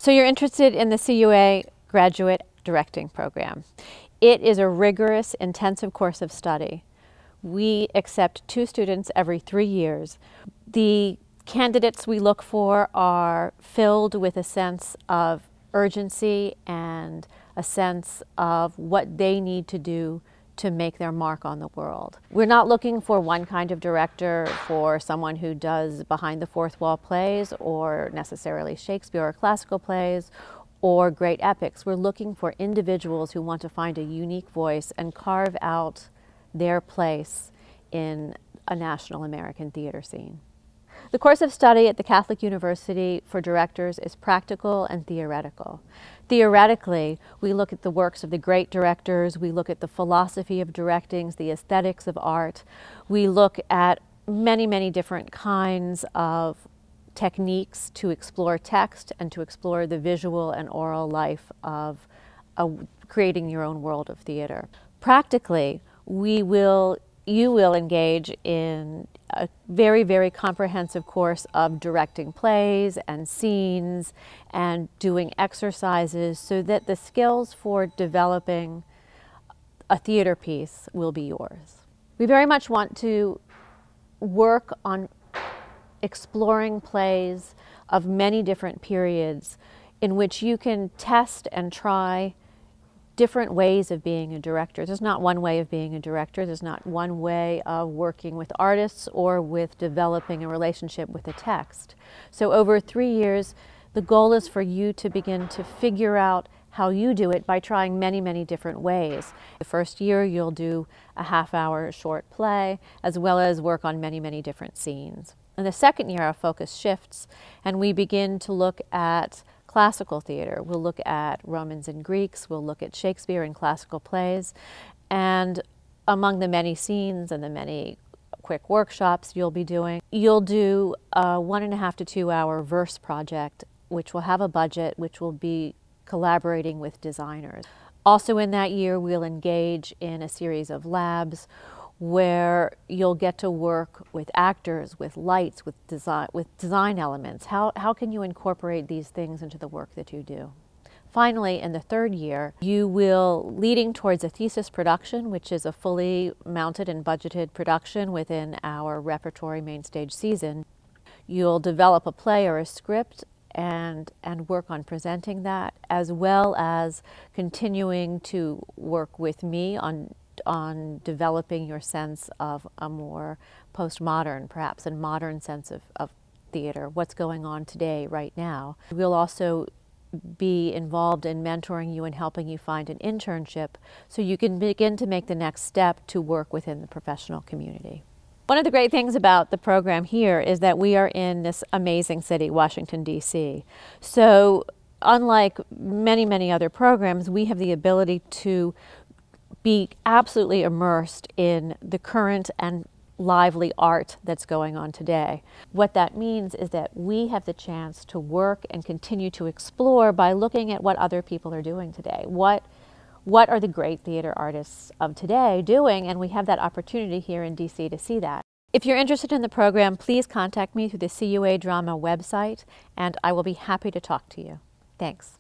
So you're interested in the CUA Graduate Directing Program. It is a rigorous, intensive course of study. We accept 2 students every 3 years. The candidates we look for are filled with a sense of urgency and a sense of what they need to do to make their mark on the world. We're not looking for one kind of director, for someone who does behind the fourth wall plays or necessarily Shakespeare or classical plays or great epics. We're looking for individuals who want to find a unique voice and carve out their place in a national American theater scene. The course of study at the Catholic University for directors is practical and theoretical. Theoretically, we look at the works of the great directors, we look at the philosophy of directing, the aesthetics of art, we look at many different kinds of techniques to explore text and to explore the visual and oral life of creating your own world of theater. Practically, you will engage in a very comprehensive course of directing plays and scenes and doing exercises so that the skills for developing a theater piece will be yours. We very much want to work on exploring plays of many different periods in which you can test and try different ways of being a director. There's not one way of being a director. There's not one way of working with artists or with developing a relationship with a text. So over 3 years, the goal is for you to begin to figure out how you do it by trying many different ways. The first year, you'll do a half-hour short play, as well as work on many different scenes. In the second year, our focus shifts, and we begin to look at classical theater. We'll look at Romans and Greeks, we'll look at Shakespeare and classical plays, and among the many scenes and the many quick workshops you'll be doing, you'll do a 1.5 to 2 hour verse project, which will have a budget, which will be collaborating with designers. Also in that year, we'll engage in a series of labs where you'll get to work with actors, with lights, with design elements. How can you incorporate these things into the work that you do? Finally, in the third year, you will, leading towards a thesis production, which is a fully mounted and budgeted production within our repertory main stage season. You'll develop a play or a script and work on presenting that, as well as continuing to work with me on developing your sense of a more postmodern, perhaps a modern sense of theater, what's going on today, right now. We'll also be involved in mentoring you and helping you find an internship so you can begin to make the next step to work within the professional community. One of the great things about the program here is that we are in this amazing city, Washington, D.C. So unlike many other programs, we have the ability to be absolutely immersed in the current and lively art that's going on today. What that means is that we have the chance to work and continue to explore by looking at what other people are doing today. What are the great theater artists of today doing? And we have that opportunity here in DC to see that. If you're interested in the program, please contact me through the CUA Drama website, and I will be happy to talk to you. Thanks.